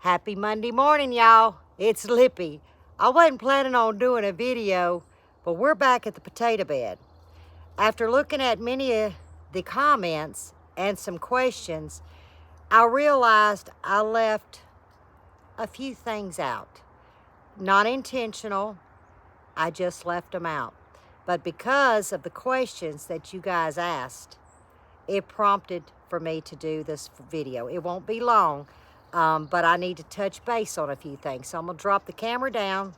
Happy Monday morning, y'all. It's Lippy. I wasn't planning on doing a video, but we're back at the potato bed. After looking at many of the comments and some questions, I realized I left a few things out. Not intentional, I just left them out. But because of the questions that you guys asked, it prompted for me to do this video. It won't be long. But I need to touch base on a few things. So I'm gonna drop the camera down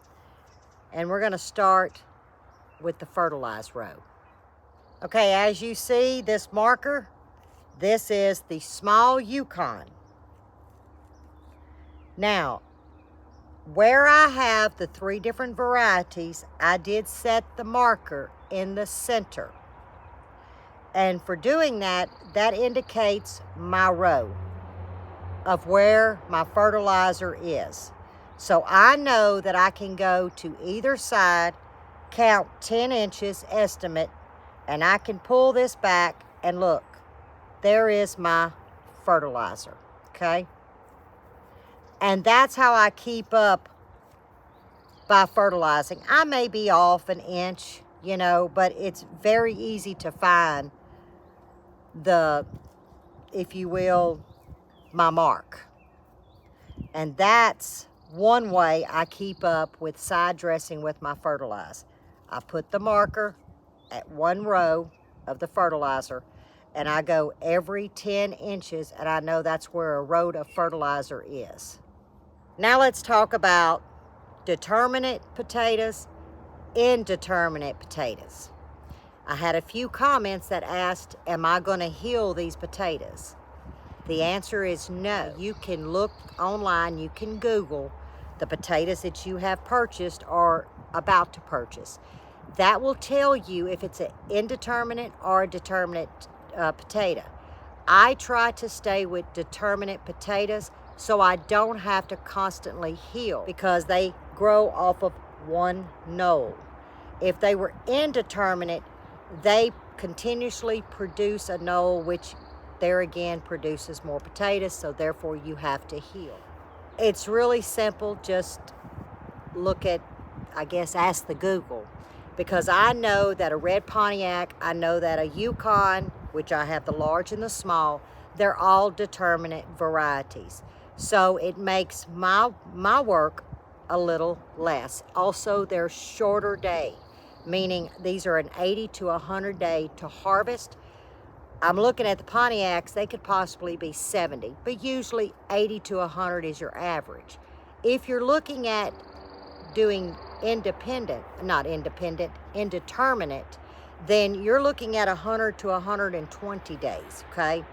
and we're gonna start with the fertilized row. Okay, as you see this marker, this is the small Yukon. Now, where I have the 3 different varieties, I did set the marker in the center. And for doing that, that indicates my row of where my fertilizer is. So I know that I can go to either side, count 10 inches estimate, and I can pull this back and look, there is my fertilizer, okay? And that's how I keep up by fertilizing. I may be off an inch, you know, but it's very easy to find the, if you will, my mark. And that's one way I keep up with side dressing with my fertilizer. I put the marker at one row of the fertilizer and I go every 10 inches and I know that's where a row of fertilizer is. Now let's talk about determinate potatoes, indeterminate potatoes. I had a few comments that asked, am I going to heal these potatoes? The answer is no. You can look online, you can Google the potatoes that you have purchased or about to purchase. That will tell you if it's an indeterminate or a determinate potato. I try to stay with determinate potatoes so I don't have to constantly heal because they grow off of one knoll. If they were indeterminate, they continuously produce a knoll, which there again produces more potatoes, so therefore you have to heal. It's really simple. Just look at, I guess, ask the Google, because I know that a red Pontiac, I know that a Yukon, which I have the large and the small, they're all determinate varieties. So it makes my work a little less. Also, they're shorter day, meaning these are an 80 to 100 day to harvest. I'm looking at the Pontiacs, they could possibly be 70, but usually 80 to 100 is your average. If you're looking at doing indeterminate, then you're looking at 100 to 120 days, okay?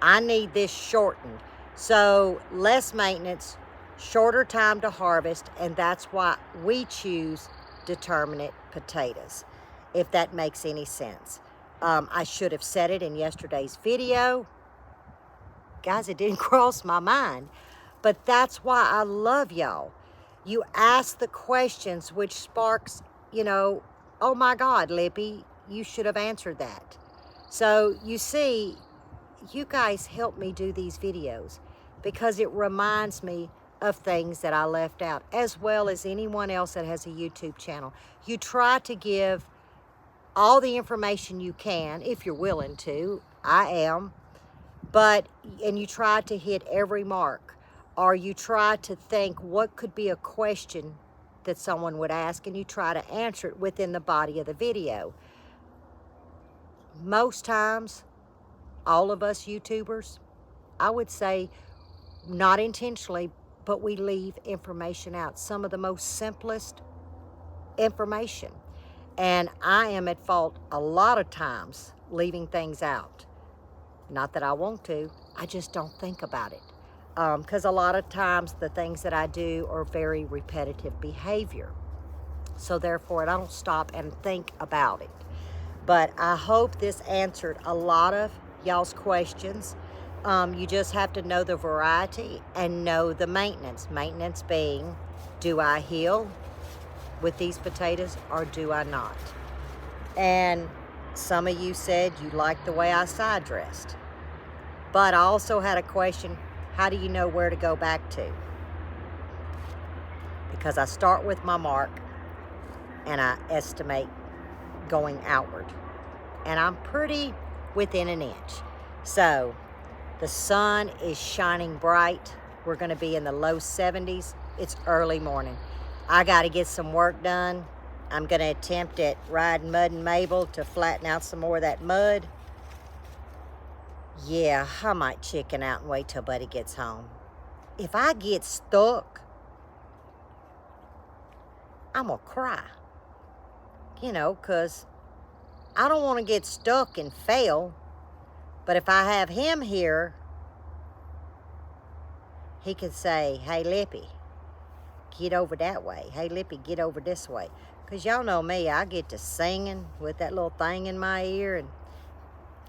I need this shortened. So less maintenance, shorter time to harvest, and that's why we choose determinate potatoes, if that makes any sense. I should have said it in yesterday's video. Guys, it didn't cross my mind. But that's why I love y'all. You ask the questions which sparks, you know, oh my God, Lippy, you should have answered that. So you see, you guys help me do these videos because it reminds me of things that I left out, as well as anyone else that has a YouTube channel. You try to give all the information you can, if you're willing to. I am. And you try to hit every mark, or you try to think what could be a question that someone would ask, and you try to answer it within the body of the video. Most times, all of us YouTubers, I would say, not intentionally, but we leave information out. Some of the most simplest information. And I am at fault a lot of times leaving things out. Not that I want to, I just don't think about it. Because a lot of times the things that I do are very repetitive behavior. So therefore I don't stop and think about it. But I hope this answered a lot of y'all's questions. You just have to know the variety and know the maintenance. Maintenance being, do I heal with these potatoes or do I not? And some of you said you liked the way I side dressed. But I also had a question, How do you know where to go back to? Because I start with my mark and I estimate going outward. And I'm pretty within an inch. So the sun is shining bright. We're going to be in the low 70s. It's early morning. I got to get some work done. I'm going to attempt at riding Mud and Mabel to flatten out some more of that mud. Yeah, I might chicken out and wait till Buddy gets home. If I get stuck, I'm going to cry. You know, because I don't want to get stuck and fail. But if I have him here, he could say, hey, Lippy, get over that way. Hey, Lippy, get over this way. Because y'all know me, I get to singing with that little thing in my ear and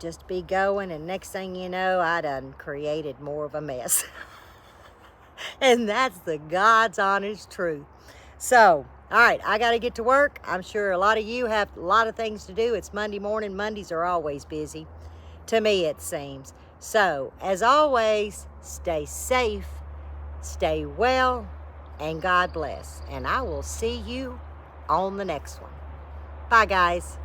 just be going. And next thing you know, I done created more of a mess. And that's the God's honest truth. So, all right, I got to get to work. I'm sure a lot of you have a lot of things to do. It's Monday morning. Mondays are always busy. To me, it seems. So, as always, stay safe, stay well, and God bless. And I will see you on the next one. Bye, guys.